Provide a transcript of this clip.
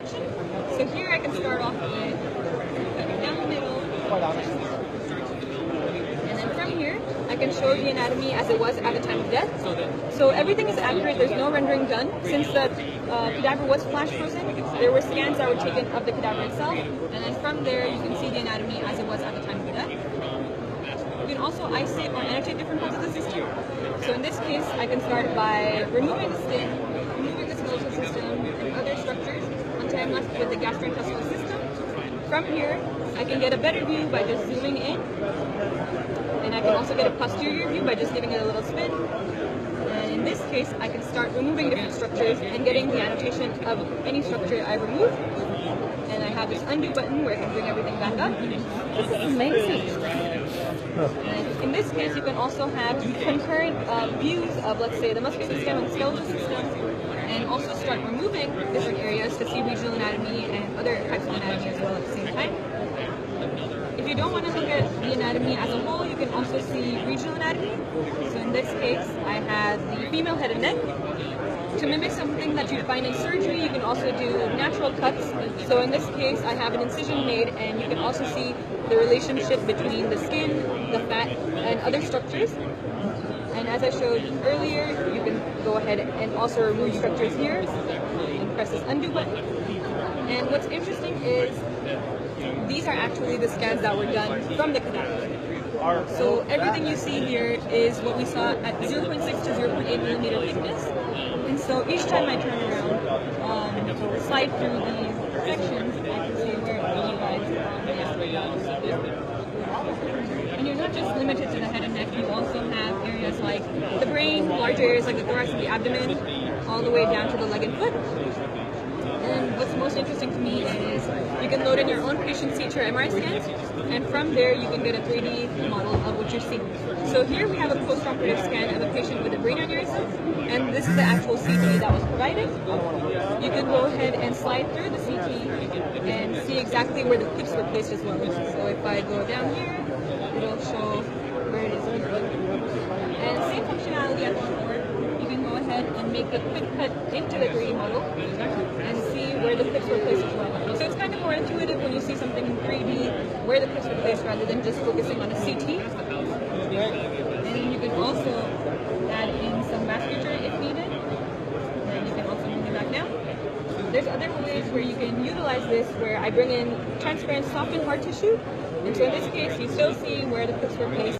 So here I can start off with down the middle, and then from here I can show the anatomy as it was at the time of death. So everything is accurate, there's no rendering done. Since the cadaver was flash frozen, there were scans that were taken of the cadaver itself, and then from there you can see the anatomy as it was at the time of death. You can also isolate or annotate different parts of the system. So in this case, I can start by removing the skin, removing the skeletal system and other structures until I'm left with the gastrointestinal system. From here, I can get a better view by just zooming in, and I can also get a posterior view by just giving it a little spin. And in this case, I can start removing different structures and getting the annotation of any structure I remove. And I have this undo button where I can bring everything back up. This is amazing. And in this case, you can also have concurrent views of, let's say, the muscular system and skeletal system, and also start removing different areas to see regional anatomy and other types of anatomy as well at the same time. If you don't want to look at the anatomy as a whole, you can also see regional anatomy. So in this case, I have the female head and neck. To mimic something that you find in surgery, you can also do natural cuts. So in this case, I have an incision made, and you can also see the relationship between the skin, the fat, and other structures. And as I showed earlier, you can go ahead and also remove structures here and press this undo button. And what's interesting is these are actually the scans that were done from the cadaver. So everything you see here is what we saw at 0.6 to 0.8 millimeter thickness. And so each time I turn around, slide through these sections, I can see where you guys And you're not just limited to the head and neck, you also have areas like the brain, large areas like the thorax and the abdomen, all the way down to the leg and foot. And what's most interesting to me is you can load in your own patient's CT or MRI scans, and from there you can get a 3D model of what you're seeing. So here we have a post-operative scan of a patient with a brain aneurysm, and this is the actual CT that was provided. You can go ahead and slide through the CT and see exactly where the clips were placed as well. So if I go down here, it'll show where it is here. And same functionality as before. You can go ahead and make a quick cut into the 3D model and see where the clips were placed as well. So it's kind of more intuitive when you see something in 3D, where the clips were placed rather than just focusing on a CT. And you can also add in some vasculature if needed. And you can also bring it back down. There's other ways where you can utilize this where I bring in transparent soft and hard tissue. And so in this case, you still see where the clips were placed.